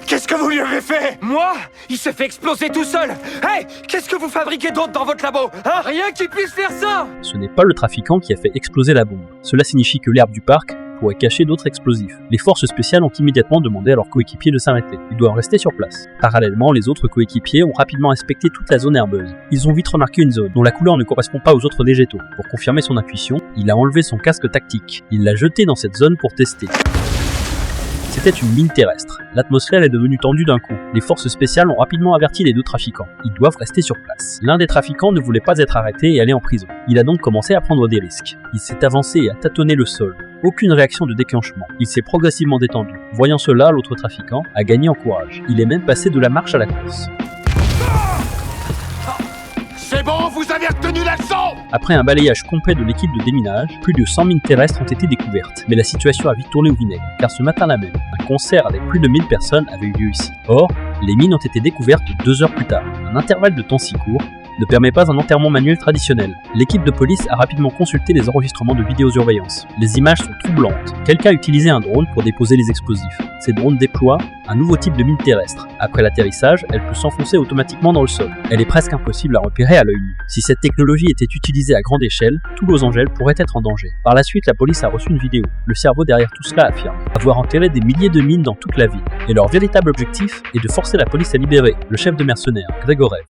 Qu'est-ce que vous lui avez fait? Moi? Il s'est fait exploser tout seul. Hey, qu'est-ce que vous fabriquez d'autre dans votre labo? Hein? Rien qui puisse faire ça. Ce n'est pas le trafiquant qui a fait exploser la bombe. Cela signifie que l'herbe du parc pourrait cacher d'autres explosifs. Les forces spéciales ont immédiatement demandé à leurs coéquipiers de s'arrêter. Ils doivent rester sur place. Parallèlement, les autres coéquipiers ont rapidement inspecté toute la zone herbeuse. Ils ont vite remarqué une zone dont la couleur ne correspond pas aux autres végétaux. Pour confirmer son intuition, il a enlevé son casque tactique. Il l'a jeté dans cette zone pour tester. C'était une mine terrestre. L'atmosphère est devenue tendue d'un coup. Les forces spéciales ont rapidement averti les deux trafiquants. Ils doivent rester sur place. L'un des trafiquants ne voulait pas être arrêté et aller en prison. Il a donc commencé à prendre des risques. Il s'est avancé et a tâtonné le sol. Aucune réaction de déclenchement. Il s'est progressivement détendu. Voyant cela, l'autre trafiquant a gagné en courage. Il est même passé de la marche à la course. C'est bon, vous avez retenu la leçon! Après un balayage complet de l'équipe de déminage, plus de 100 mines terrestres ont été découvertes. Mais la situation a vite tourné au vinaigre, car ce matin-là même, un concert avec plus de 1000 personnes avait eu lieu ici. Or, les mines ont été découvertes 2 heures plus tard. Un intervalle de temps si court ne permet pas un enterrement manuel traditionnel. L'équipe de police a rapidement consulté les enregistrements de vidéosurveillance. Les images sont troublantes. Quelqu'un a utilisé un drone pour déposer les explosifs. Ces drones déploient un nouveau type de mine terrestre. Après l'atterrissage, elle peut s'enfoncer automatiquement dans le sol. Elle est presque impossible à repérer à l'œil nu. Si cette technologie était utilisée à grande échelle, tout Los Angeles pourrait être en danger. Par la suite, la police a reçu une vidéo. Le cerveau derrière tout cela affirme avoir enterré des milliers de mines dans toute la ville. Et leur véritable objectif est de forcer la police à libérer le chef de mercenaires, Greg Orel.